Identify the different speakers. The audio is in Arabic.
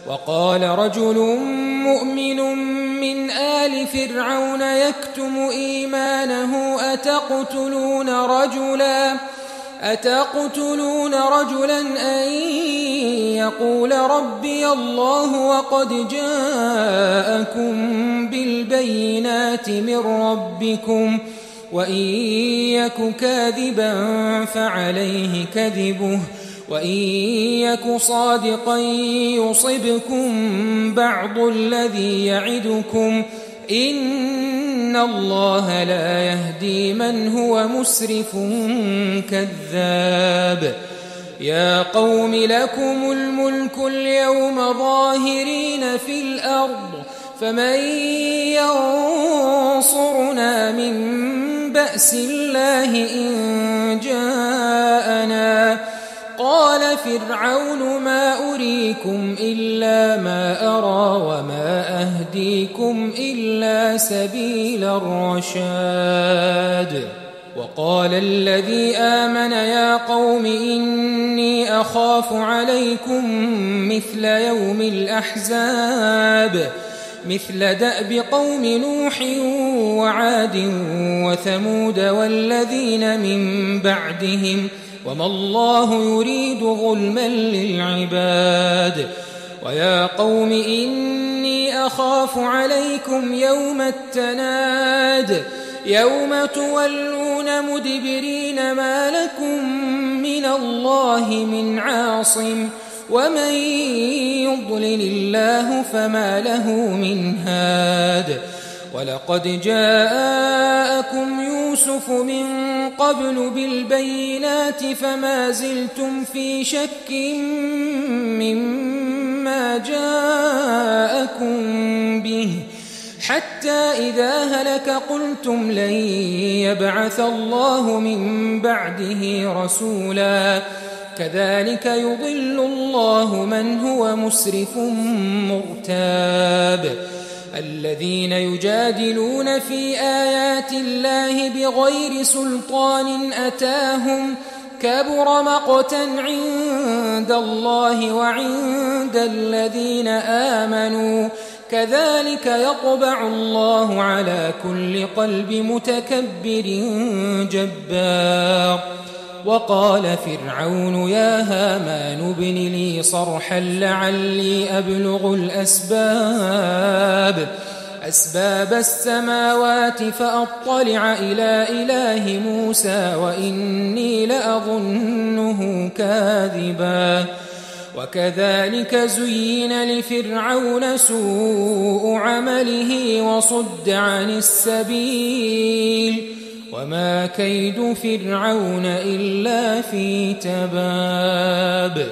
Speaker 1: وقال رجل مؤمن من آل فرعون يكتم إيمانه أتقتلون رجلا أن يقول ربي الله وقد جاءكم بالبينات من ربكم وإن يك كاذبا فعليه كذبه وإن يك صادقا يصبكم بعض الذي يعدكم إن الله لا يهدي من هو مسرف كذاب يا قوم لكم الملك اليوم ظاهرين في الأرض فمن ينصرنا من بأس الله إن جاءنا قال فرعون ما أريكم إلا ما أرى وما أهديكم إلا سبيل الرشاد وقال الذي آمن يا قوم إني أخاف عليكم مثل يوم الأحزاب مثل دأب قوم نوح وعاد وثمود والذين من بعدهم وما الله يريد ظلما للعباد ويا قوم إني أخاف عليكم يوم التناد يوم تولون مدبرين ما لكم من الله من عاصم ومن يضلل الله فما له من هاد ولقد جاءكم يوسف من قبل بالبينات فما زلتم في شك مما جاءكم به حتى إذا هلك قلتم لن يبعث الله من بعده رسولا كذلك يضل الله من هو مسرف مرتاب الذين يجادلون في آيات الله بغير سلطان أتاهم كبر مقتا عند الله وعند الذين آمنوا كذلك يطبع الله على كل قلب متكبر جبار وقال فرعون يا هامان ابن لي صرحا لعلي أبلغ أسباب السماوات فأطلع إلى إله موسى وإني لأظنه كاذبا وكذلك زين لفرعون سوء عمله وصد عن السبيل وما كيد فرعون إلا في تباب